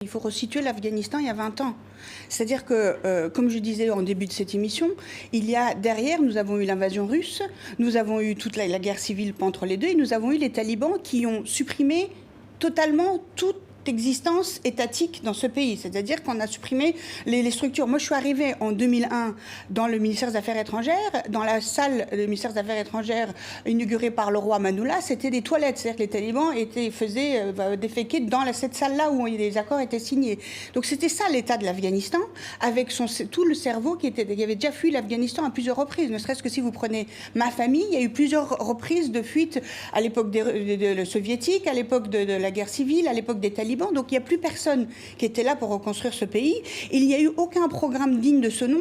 il faut resituer l'Afghanistan il y a 20 ans. C'est-à-dire que, comme je disais en début de cette émission, il y a derrière, nous avons eu l'invasion russe, nous avons eu toute la guerre civile entre les deux, et nous avons eu les talibans qui ont supprimé totalement toute existence étatique dans ce pays. C'est-à-dire qu'on a supprimé les structures. Moi, je suis arrivée en 2001 dans le ministère des Affaires étrangères. Dans la salle du ministère des Affaires étrangères inaugurée par le roi Manoula, c'était des toilettes. C'est-à-dire que les talibans faisaient déféquer dans cette salle-là où les accords étaient signés. Donc c'était ça l'état de l'Afghanistan, avec tout le cerveau qui avait déjà fui l'Afghanistan à plusieurs reprises. Ne serait-ce que si vous prenez ma famille, il y a eu plusieurs reprises de fuite à l'époque des soviétiques, à l'époque de la guerre civile, à l'époque des talibans. Donc il n'y a plus personne qui était là pour reconstruire ce pays. Il n'y a eu aucun programme digne de ce nom,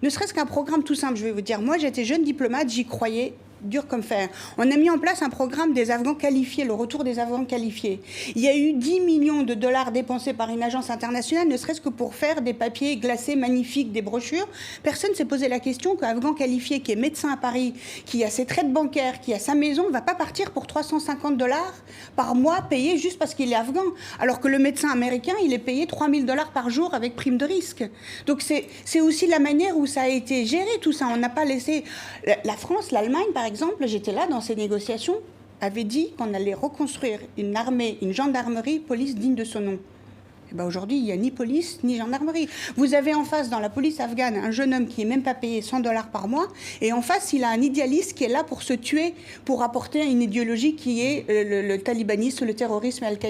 ne serait-ce qu'un programme tout simple. Je vais vous dire, moi j'étais jeune diplomate, j'y croyais dur comme fer. On a mis en place un programme des Afghans qualifiés, le retour des Afghans qualifiés. Il y a eu 10 millions de dollars dépensés par une agence internationale, ne serait-ce que pour faire des papiers glacés magnifiques, des brochures. Personne ne s'est posé la question qu'un Afghan qualifié qui est médecin à Paris, qui a ses traites bancaires, qui a sa maison, ne va pas partir pour 350 dollars par mois payé juste parce qu'il est afghan. Alors que le médecin américain, il est payé 3000 dollars par jour avec prime de risque. Donc c'est aussi la manière où ça a été géré tout ça. On n'a pas laissé... La France, l'Allemagne, par exemple, j'étais là dans ces négociations, avait dit qu'on allait reconstruire une armée, une gendarmerie, police digne de son nom. Et ben aujourd'hui, il n'y a ni police, ni gendarmerie. Vous avez en face, dans la police afghane, un jeune homme qui n'est même pas payé 100 dollars par mois, et en face, il a un idéaliste qui est là pour se tuer, pour apporter une idéologie qui est le talibanisme, le terrorisme et Al-Qaïda.